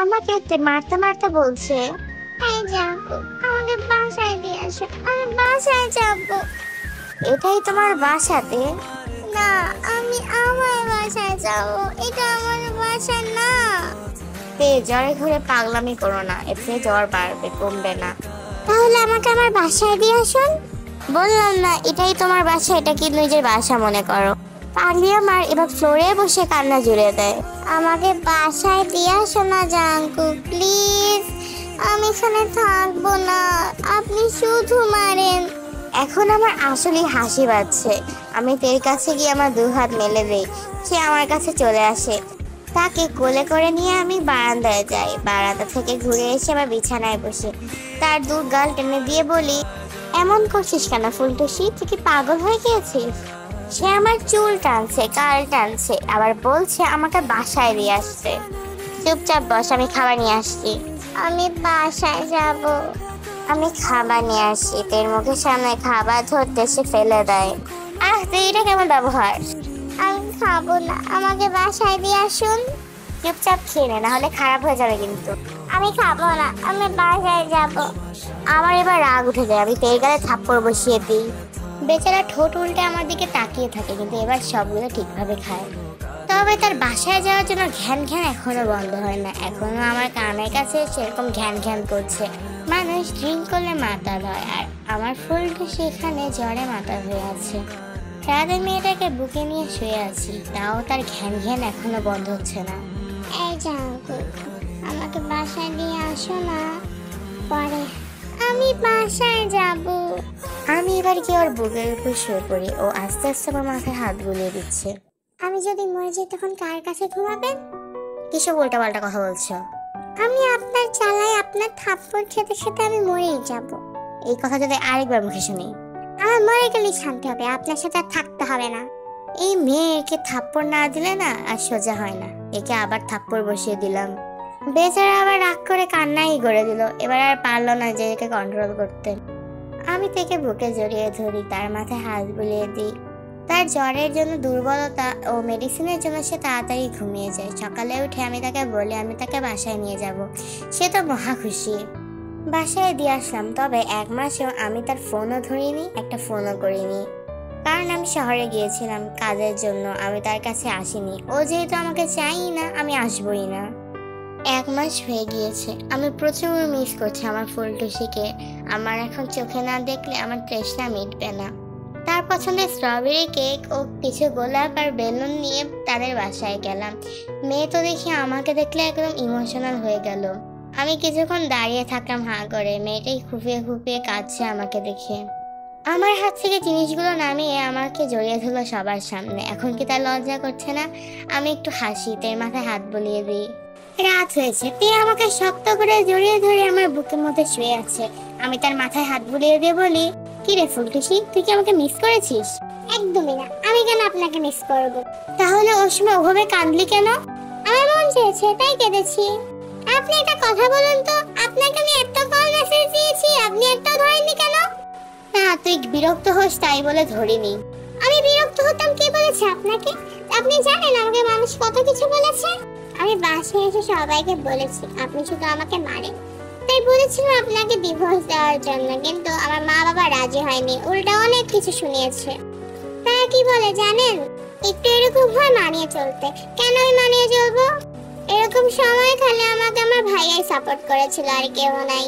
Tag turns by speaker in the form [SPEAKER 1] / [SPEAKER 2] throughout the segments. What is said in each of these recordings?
[SPEAKER 1] আমাকে মারতে মারতে বলছে, এই যাবো, আমাকে বাসায় দিয়ে আসো, আমি বাসায় যাবো। এটাই তোমার বাসাতে? না, আমি আমার বাসায় যাবো, এটা আমার বাসা না। জ্বরে ঘুরে পাগলামি করো না, এতে জ্বর বাড়বে, কমবে না। তাহলে আমাকে আমার বাসায় দিয়ে আসুন। বললাম না এটাই তোমার বাসা, এটা কি নিজের বাসা মনে করো? পাগলি আমার এবার ফ্লোরে বসে কান্না জুড়ে দেয়। আমাকে বাসায় দিয়ে আসো না জাঙ্কু, প্লিজ। আমি এখানে থাকবো না, আপনি শুধু মারেন। এখন আমার আসলে হাসি পাচ্ছে। আমি তের কাছে গিয়ে আমার দু হাত মেলে দেই। সে আমার কাছে চলে আসে। তাকে কোলে করে নিয়ে আমি বারান্দায় যাই। বারান্দা থেকে ঘুরে এসে আবার বিছানায় বসে তার দু গাল টেনে দিয়ে বলি, এমন করছিস কেন ফুলটুসি, তুই কি পাগল হয়ে গিয়েছিস? সে আমার চুল টানছে, কাল টানছে, আবার বলছে আমাকে বাসায় দিয়ে আসছে। চুপচাপ বস, আমি খাবার নিয়ে আসছি। আমি বাসায় যাব। আমি খাবার নিয়ে আসি। তের মুখের সামনে খাবার ধরতে সে ফেলে দেয়। আহ, এটা কেমন ব্যবহার? আমি খাবো না, আমাকে বাসায় দিয়ে আসুন। চুপচাপ খেয়ে নে, না হলে খারাপ হয়ে যাবে কিন্তু। আমি খাবো না, আমি বাসায় যাব। আমার এবার রাগ উঠে যায়। আমি তের গালে থাপ্পড় বসিয়ে দিই। বেচারা ঠোঁট উল্টে আমার দিকে তাকিয়ে থাকে, কিন্তু এবার সবগুলো ঠিকভাবে খায়। তবে তার বাসায় যাওয়ার জন্য ঘ্যান ঘ্যান এখনো বন্ধ হয় না। এখনো আমার কানের কাছে সেরকম ঘ্যান ঘ্যান করছে। মানুষ ড্রিঙ্ক করলে মাতাল হয়, আর আমার ফুলটা সেখানে জ্বরে মাতাল হয়ে আছে। রাতে মেয়েটাকে বুকে নিয়ে শুয়ে আছি, তাও তার ঘ্যান ঘ্যান এখনো বন্ধ হচ্ছে না। এই জাঙ্কু, আমাকে বাসায় নিয়ে আসো না। পরে আমি বাসায় যাব। আমি এবার কি ওর বুকের উপর শুয়ে পড়ি। ও আস্তে আস্তে আমার মাথায় হাত বুলিয়ে দিচ্ছে। আমি যদি মরে যাই তখন কার কাছে ঘুমাবেন? কিসব উল্টা পাল্টা কথা বলছো? আমি আপনার চালায় আপনার থাপ্পড় খেতে খেতে আমি মরেই যাব। এই কথা যদি আরেকবার মুখে শুনি, আমার মরে গেলেই শান্তি হবে, আপনার সাথে আর থাকতে হবে না। এই মেয়েকে থাপ্পড় না দিলে না আর সোজা হয় না। একে আবার থাপ্পড় বসিয়ে দিলাম। বেচারা আবার রাগ করে কান্নাই করে দিল। এবার আর পারলো না যে একে কন্ট্রোল করতে। আমি তাকে বুকে জড়িয়ে ধরি, তার মাথায় হাত বুলিয়ে দিই। তার জ্বরের জন্য, দুর্বলতা ও মেডিসিনের জন্য সে তাড়াতাড়ি ঘুমিয়ে যায়। সকালে উঠে আমি তাকে বলি আমি তাকে বাসায় নিয়ে যাব। সে তো মহা খুশি। বাসায় দিয়ে আসলাম, তবে 1 মাসেও আমি তার ফোনও ধরিনি, একটা ফোনও করিনি। কারণ আমি শহরে গিয়েছিলাম কাজের জন্য, আমি তার কাছে আসিনি। ও যেহেতু আমাকে চাই না, আমি আসবই না। 1 মাস হয়ে গিয়েছে। আমি প্রচুর মিস করছি আমার ফুলটুসিকে। আমার এখন চোখে না দেখলে আমার তৃষ্ণা মিটবে না। তার পছন্দের স্ট্রবেরি কেক ও কিছু গোলাপ আর বেলুন নিয়ে তাদের বাসায় গেলাম। মেয়ে তো দেখি আমাকে দেখলে একদম ইমোশনাল হয়ে গেল। আমি কিছুক্ষণ দাঁড়িয়ে থাকলাম হাঁ করে। মেয়েটাই খুফিয়ে খুফিয়ে কাঁদছে আমাকে দেখে। আমার হাত থেকে জিনিসগুলো নামিয়ে আমাকে জড়িয়ে ধরলো সবার সামনে। এখন কি তার লজ্জা করছে না? আমি একটু হাসি, তের মাথায় হাত বুলিয়ে দিই। রাত হয়েছে, তে আমাকে শক্ত করে জড়িয়ে ধরে আমার বুকের মধ্যে শুয়ে আছে। আমি তার মাথায় হাত বুলিয়ে দিয়ে বলি, কি রে ফুলটুসি, তুই কি আমাকে মিস করেছিস? একদমই না, আমি কেন আপনাকে মিস করব? তাহলে ওর সময় ওভাবে কাঁদলি কেন? আমার মন চেয়েছে তাই কেঁদেছি। আপনি একটা কথা বলুন তো, আপনাকে আমি এত কল মেসেজ দিয়েছি, আপনি একটাও ধরেননি কেন? না, তুই বিরক্ত হোস তাই বলে ধরিনি। আমি বিরক্ত হতাম কে বলেছে আপনাকে? আপনি জানেন আমাকে মানুষ কত কিছু বলেছে। আমি বাসায় এসে সবাইকে বলেছি আপনি শুধু আমাকে মারেন। তাই বলেছিলাম আপনাকে ডিভোর্স দেওয়ার জন্য, কিন্তু আমার মা বাবা রাজি হয়নি, উল্টা অনেক কিছু শুনিয়েছে। তারা কি বলে জানেন? একটু এরকম হয় মানিয়ে চলতে। কেন আমি মানিয়ে চলবো? এরকম সময় খালি আমাকে আমার ভাইয়াই সাপোর্ট করেছিল, আর কেউ নাই।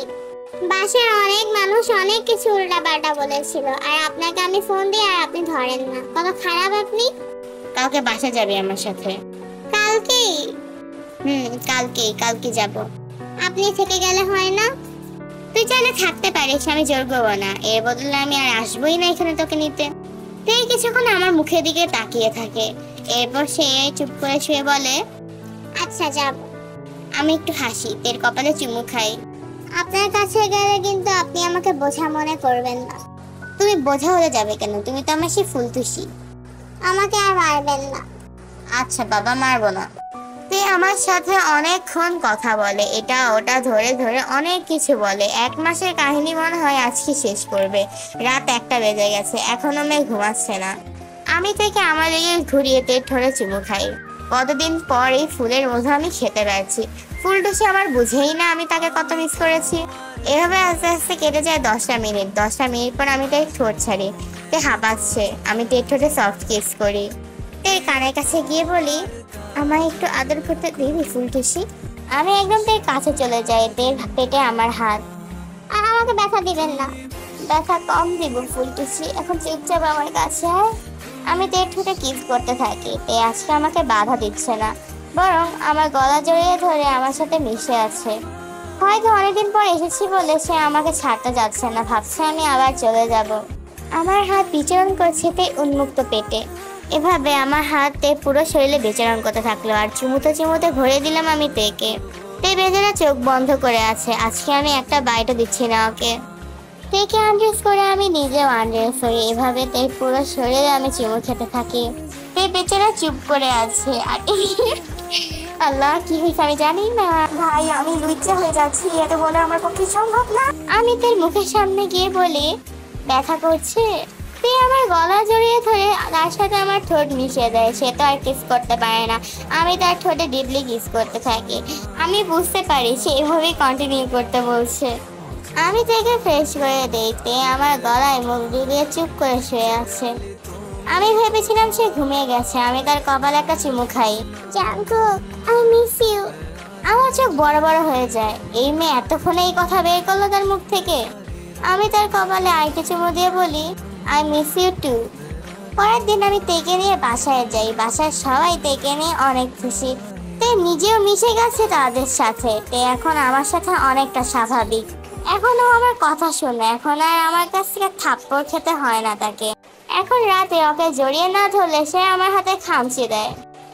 [SPEAKER 1] বাসার অনেক মানুষ অনেক কিছু উল্টাপাল্টা বলেছিল, আর আপনাকে আমি ফোন দিই আর আপনি ধরেন না। কত খারাপ আপনি। কালকে বাসা যাবে আমার সাথে? কালকেই? কালকে যাব। আপনি থেকে গেলে হয় না? তুই চাইলে থাকতে পারিস, আমি জোর করবো না। এর বদলে আমি আর আসবোই না এখানে তোকে নিতে। তুই কিছুক্ষণ আমার মুখের দিকে তাকিয়ে থাকে। এরপর সে চুপ করে শুয়ে বলে, আচ্ছা যাব। আমি একটু হাসি, তের কপালে চুমু খাই। আপনার কাছে গেলে কিন্তু আপনি আমাকে বোঝা মনে করবেন না। তুমি বোঝা হলে যাবে কেন? তুমি তো আমার সেই ফুলটুসি। আমাকে আর মারবেন না। আচ্ছা বাবা, মারবো না। তুই আমার সাথে অনেকক্ষণ কথা বলে, এটা ওটা ধরে ধরে অনেক কিছু বলে। 1 মাসের কাহিনী মনে হয় আজকে শেষ করবে। রাত 1টা বেজে গেছে, এখনো মেয়ে ঘুমাচ্ছে না। আমি থেকে আমার দিকে ঘুরিয়ে তের ঠোঁটে চুমু খাই। কতদিন পর এই ফুলের মধু আমি খেতে পারছি। ফুলটুসি আমার বুঝেই না আমি তাকে কত মিস করেছি। এভাবে আস্তে আস্তে কেটে যায় 10টা মিনিট। 10টা মিনিট পর আমি তাই ঠোঁট ছাড়ি। তে হাঁপাচ্ছে, আমি তের ঠোঁটে সফট কিস করি। তের কানের কাছে গিয়ে বলি, আমায় একটু আদর করতে দিবি ফুলটুসি? আমি একদম তের কাছে চলে যাই, তের পেটে আমার হাত। আমাকে ব্যথা দিবেন না, ব্যথা কম দিব ফুলটুসি, এখন চুপচাপ আমার কাছে আয়। আমি তের ঠোঁটে কিস করতে থাকি। তে আজকে আমাকে বাধা দিচ্ছে না, বরং আমার গলা জড়িয়ে ধরে আমার সাথে মিশে আছে। হয়তো অনেকদিন পর এসেছি বলে সে আমাকে ছাড়তে যাচ্ছে না, ভাবছে আমি আবার চলে যাব। আমার হাত বিচরণ করছে তে উন্মুক্ত পেটে। এভাবে আমার হাতে পুরো শরীরে বিচরণ করতে থাকলো, আর চুমুতে চুমুতে ভরে দিলাম আমি তেকে। তে বেচারা চোখ বন্ধ করে আছে। আজকে আমি একটা বাইটও দিচ্ছি না ওকে। তেকে আনড্রেস করে আমি নিজেও আনড্রেস হই। এভাবে তে পুরো শরীরে আমি চুমু খেতে থাকি। তে বেচারা চুপ করে আছে। আর আল্লাহ, কি হয়েছে আমি জানি না ভাই, আমি লুচ্চা হয়ে যাচ্ছি, এটা বলে আমার পক্ষে সম্ভব না। আমি তার মুখের সামনে গিয়ে বলি, ব্যথা করছে? তে আমার গলা জড়িয়ে ধরে তার সাথে আমার ঠোঁট মিশিয়ে দেয়। সে তো আর কিস করতে পারে না, আমি তার ঠোঁটে ডিপলি কিস করতে থাকি। আমি বুঝতে পারি সে এভাবেই কন্টিনিউ করতে বলছে। আমি তাকে ফ্রেশ করে দিই। তে আমার গলায় মুখ ডুবিয়ে চুপ করে শুয়ে আছে। আমি ভেবেছিলাম সে ঘুমিয়ে গেছে। আমি তার কপালে একটা চুমু খাই। Jungkook, I miss you. আমার চোখ বড় বড় হয়ে যায়। এই মেয়ে এতক্ষণে এই কথা বের করলো তার মুখ থেকে। আমি তার কপালে আরেকটা চুমু দিয়ে বলি, আই মিস ইউ টু। পরের দিন আমি তেকে নিয়ে বাসায় যাই। বাসায় সবাই তেকে নিয়ে অনেক খুশি। তে নিজেও মিশে গেছে তাদের সাথে। তে এখন আমার সাথে অনেকটা স্বাভাবিক। এখনো আমার কথা শুনে, এখন আর আমার কাছ থেকে থাপ্পড় খেতে হয় না তাকে। এখন রাতে ওকে জড়িয়ে না ধরলে সে আমার হাতে খামচি দেয়।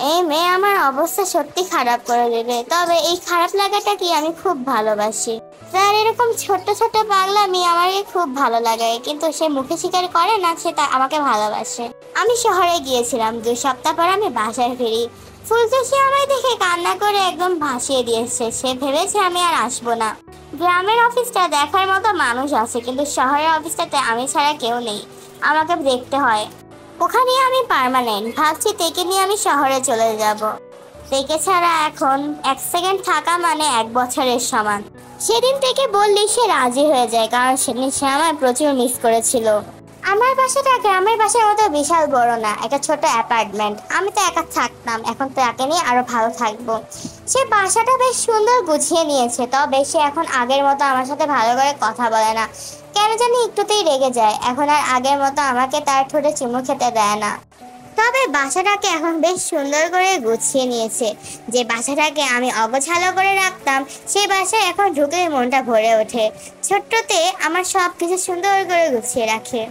[SPEAKER 1] এই মেয়ে আমার অবস্থা সত্যি খারাপ করে দেবে। তবে এই খারাপ লাগাটা কি আমি খুব ভালোবাসি। তার এরকম ছোট্ট ছোট্ট পাগলামি আমাকে খুব ভালো লাগে, কিন্তু সে মুখে স্বীকার করে না সে তা আমাকে ভালোবাসে। আমি শহরে গিয়েছিলাম, 2 সপ্তাহ পর আমি বাসায় ফিরি। ফুলটুসি আমায় দেখে কান্না করে একদম ভাসিয়ে দিয়েছে। সে ভেবেছে আমি আর আসবো না। গ্রামের অফিসটা দেখার মতো মানুষ আছে, কিন্তু শহরের অফিসটাতে আমি ছাড়া কেউ নেই, আমাকে দেখতে হয়। ওখানে আমি পার্মানেন্ট। ভাবছি তেকে নিয়ে আমি শহরে চলে যাব। তেকে ছাড়া এখন 1 সেকেন্ড থাকা মানে 1 বছরের সমান। সেদিন থেকে বললি সে রাজি হয়ে যায়, কারণ সেদিন সে আমায় প্রচুর মিস করেছিল। আমার বাসাটা গ্রামের বাসার মতো বিশাল বড় না, একটা ছোট অ্যাপার্টমেন্ট। আমি তো একা থাকতাম, এখন তাকে নিয়ে আরো ভালো থাকবো। সে বাসাটা বেশ সুন্দর গুছিয়ে নিয়েছে, তবে সে এখন আগের মতো আমার সাথে ভালো করে কথা বলে না। কেন জানি একটুতেই রেগে যায়। এখন আর আগের মতো আমাকে তার ঠোঁটে চুমু খেতে দেয় না। তবে বাসাটাকে এখন বেশ সুন্দর করে গুছিয়ে নিয়েছে। যে বাসাটাকে আমি অগোছালো করে রাখতাম, সেই বাসায় এখন ঢুকেই মনটা ভরে ওঠে। ছোট্টতে আমার সব কিছু সুন্দর করে গুছিয়ে রাখে।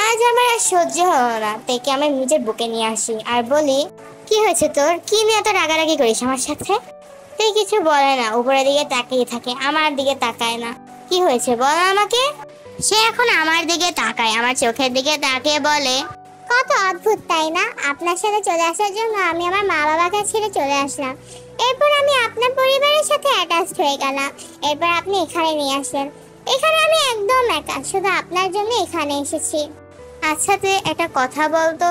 [SPEAKER 1] আজ আমার আর সহ্য হলো না। তেকে আমি নিজের বুকে নিয়ে আসি আর বলি, কি হয়েছে তোর? কি নিয়ে এত রাগারাগি করিস আমার সাথে? তুই কিছু বলে না, উপরের দিকে তাকিয়ে থাকে, আমার দিকে তাকায় না। কি হয়েছে বল আমাকে। সে এখন আমার দিকে তাকায়, আমার চোখের দিকে তাকিয়ে বলে, কত অদ্ভুত তাই না? আপনার সাথে চলে আসার জন্য আমি আমার মা বাবাকে ছেড়ে চলে আসলাম। এরপর আমি আপনার পরিবারের সাথে অ্যাটাচড হয়ে গেলাম। এরপর আপনি এখানে নিয়ে আসলেন। এখানে আমি একদম একা, শুধু আপনার জন্য এখানে এসেছি। আচ্ছা তুই একটা কথা বলতো,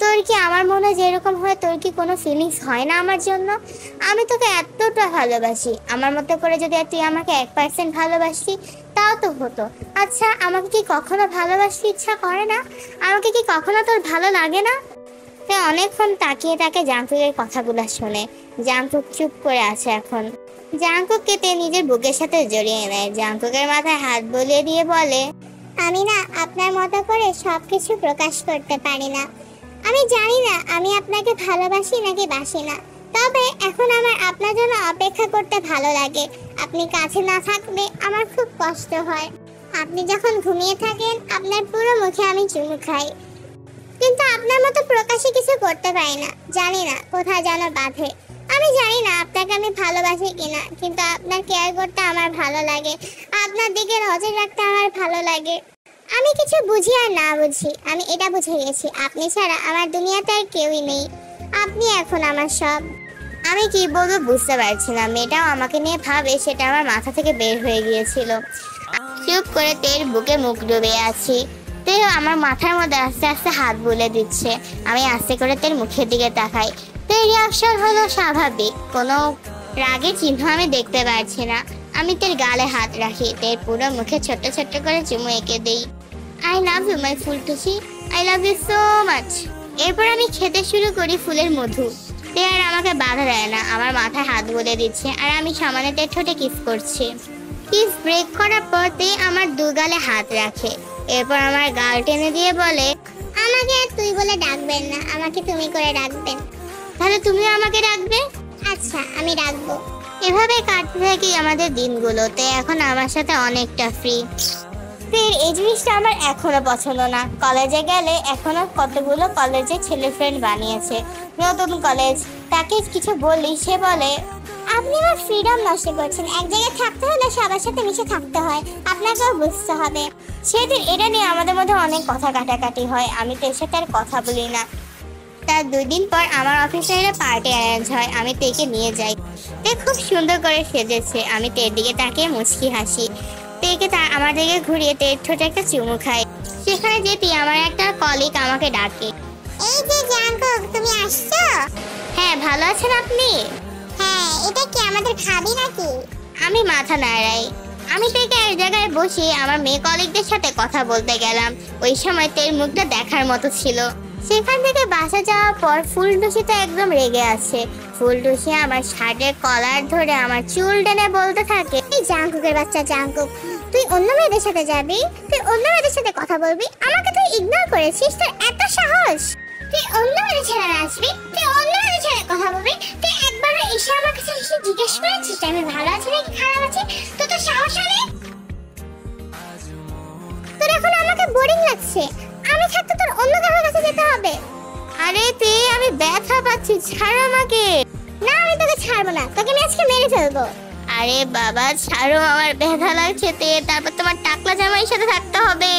[SPEAKER 1] তোর কি আমার মনে যেরকম হয় তোর কি কোনো ফিলিংস হয় না আমার জন্য? আমি তোকে এতটা ভালোবাসি। আমার মতো করে যদি তুই আমাকে 1% ভালোবাসি তাও তো হতো। আচ্ছা আমাকে কি কখনো ভালোবাসতে ইচ্ছা করে না? আমাকে কি কখনো তোর ভালো লাগে না? সে অনেকক্ষণ তাকিয়ে তাকে জাঙ্কুকের কথাগুলো শোনে। জাঙ্কুক চুপ করে আছে এখন। জাঙ্কুককে তে নিজের বুকের সাথে জড়িয়ে নেয়। জাঙ্কুকের মাথায় হাত বুলিয়ে দিয়ে বলে, আমি না আপনার মতো করে সবকিছু প্রকাশ করতে পারি না। আমি জানি না আমি আপনাকে ভালোবাসি নাকি বাসি না, তবে এখন আমার আপনার জন্য অপেক্ষা করতে ভালো লাগে। আপনি কাছে না থাকলে আমার খুব কষ্ট হয়। আপনি যখন ঘুমিয়ে থাকেন আপনার পুরো মুখে আমি চুমু খাই, কিন্তু আপনার মতো প্রকাশে কিছু করতে পারি না। জানি না কোথায় যেন বাঁধে। আমি জানি না আপনাকে আমি ভালোবাসি কিনা, কিন্তু আপনার কেয়ার করতে আমার ভালো লাগে, আপনার দিকে নজর রাখতে আমার ভালো লাগে। আমি কিছু বুঝি আর না বুঝি, আমি এটা বুঝে গেছি আপনি ছাড়া আমার দুনিয়াতে আর কেউই নেই। আপনি এখন আমার সব। আমি কি বলবো বুঝতে পারছিলাম। মেয়েটাও আমাকে নিয়ে ভাবে, সেটা আমার মাথা থেকে বের হয়ে গিয়েছিল। চুপ করে তের বুকে মুখ ডুবে আছি। তেও আমার মাথার মধ্যে আস্তে আস্তে হাত বুলে দিচ্ছে। আমি আস্তে করে তের মুখের দিকে তাকাই। তের রিয়াকশন হলো স্বাভাবিক, কোনো রাগের চিহ্ন আমি দেখতে পারছি না। আমি তের গালে হাত রাখি, তের পুরো মুখে ছোট্ট ছোট্ট করে চুমু এঁকে দেই। আই লাভ ইউ মাই ফুলটুসি, I love you so much. এরপর আমি খেতে শুরু করি ফুলের মধু। তে আর আমাকে বাধা দেয় না, আমার মাথায় হাত বুলে দিচ্ছে আর আমি সমানে তের ঠোঁটে কিস করছি। কিস ব্রেক করার পর তে আমার দু গালে হাত রাখে। এরপর আমার গাল টেনে দিয়ে বলে, আমাকে আর তুই বলে ডাকবেন না, আমাকে তুমি করে ডাকবেন। তাহলে তুমি আমাকে ডাকবে? আচ্ছা, আমি ডাকবো। এভাবে কাটতে থাকি আমাদের দিনগুলোতে। এখন আমার সাথে অনেকটা ফ্রি। ফের এই জিনিসটা আমার এখনো পছন্দ না। কলেজে গেলে এখনো কতগুলো কলেজে ছেলে ফ্রেন্ড বানিয়েছে, নতুন কলেজ। তাকে কিছু বললি সে বলে, আপনি আমার ফ্রিডম নষ্ট করছেন। এক জায়গায় থাকতে হলে সবার সাথে মিশে থাকতে হয়, আপনাকেও বুঝতে হবে। সেদিন এটা নিয়ে আমাদের মধ্যে অনেক কথা কাটাকাটি হয়। আমি তো এর সাথে আর কথা বলি না। তার 2 দিন পর আমার অফিসে একটা পার্টি অ্যারেঞ্জ হয়। আমি তেকে নিয়ে যাই। তে খুব সুন্দর করে সেজেছে। আমি তের দিকে তাকিয়ে মুচকি হাসি। তেকে আমার দিকে ঘুরিয়ে তের ঠোঁটে একটা চুমু খাই। সেখানে যেতে আমার একটা কলিগ আমাকে ডাকে, এই যে জাঙ্কুক, তুমি আসছো? হ্যাঁ, ভালো আছেন আপনি? হ্যাঁ, এটা কি আমাদের খাবি নাকি? আমি মাথা নাড়াই। আমি তেকে এক জায়গায় বসে আমার মেয়ে কলিগদের সাথে কথা বলতে গেলাম। ওই সময় তের মুখটা দেখার মতো ছিল। সেখান থেকে বাসা যাওয়ার পর ফুলটুসি তো একদম রেগে আছে। ফুলটুসি আমার শার্টের কলার ধরে আমার চুল টেনে বলতে থাকে, এই জাঙ্কুকের বাচ্চা জাঙ্কুক, তুই অন্য মেয়েদের সাথে যাবি, তুই অন্য মেয়েদের সাথে কথা বলবি, আমাকে তুই ইগনোর করেছিস, তোর এত সাহস? তুই অন্য মেয়েদের সাথে আসবি, তুই অন্য মেয়েদের সাথে কথা বলবি, তুই একবার এসে আমার কাছে এসে জিজ্ঞেস করেছিস আমি ভালো আছি নাকি খারাপ আছি? তোর তো সাহস নেই। তোর এখন আমাকে বোরিং লাগছে। আমি থাকতে তোর অন্য কারোর কাছে যেতে হবে। আরে তে, আমি ব্যথা পাচ্ছি, ছাড় আমাকে। না, আমি তোকে ছাড়বো না, তোকে আমি আজকে মেরে ফেলবো। আরে বাবা ছাড়ো, আমার ব্যথা লাগছে তে। তারপর তোমার টাকলা জামাইয়ের সাথে থাকতে হবে।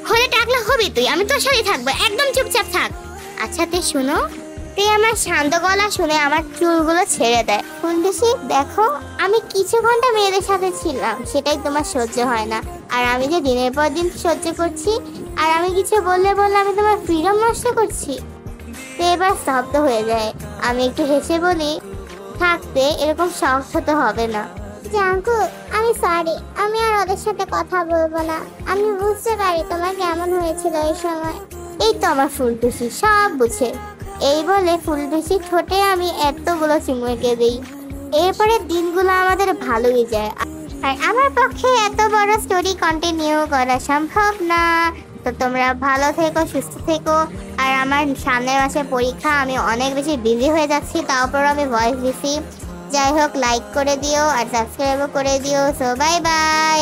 [SPEAKER 1] হলে টাকলা হবি তুই, আমি তোর সাথে থাকবো, একদম চুপচাপ থাক। আচ্ছা তে শোনো। তে আমার শান্ত গলা শুনে আমার চুলগুলো ছেড়ে দেয়। ফুলটুসি দেখো, আমি কিছু ঘন্টা মেয়েদের সাথে ছিলাম, সেটাই তোমার সহ্য হয় না। আর আমি যে দিনের পর দিন সহ্য করছি, আর আমি কিছু বললে আমি তোমার ফ্রিডম নষ্ট করছি। তো এবার স্তব্ধ হয়ে যায়। আমি একটু হেসে বলি, থাকতে এরকম শখ হতে হবে না। জাঙ্কুক, আমি সরি, আমি আর ওদের সাথে কথা বলবো না। আমি বুঝতে পারি তোমার কেমন হয়েছিল এই সময়। এই তো আমার ফুলটুসি সব বুঝে। এই বলে ফুলটুসি ঠোঁটে আমি এতগুলো চুমু এঁকে দিই। এরপরে দিনগুলো আমাদের ভালোই যায়। আর আমার পক্ষে এত বড় স্টোরি কন্টিনিউ করা সম্ভব না। তো তোমরা ভালো থেকো, সুস্থ থেকো। আর আমার সামনের মাসে পরীক্ষা, আমি অনেক বেশি বিজি হয়ে যাচ্ছি, তারপর আমি ভয়েস দিছি। যাই হোক, লাইক করে দিও আর সাবস্ক্রাইবও করে দিও। So bye bye.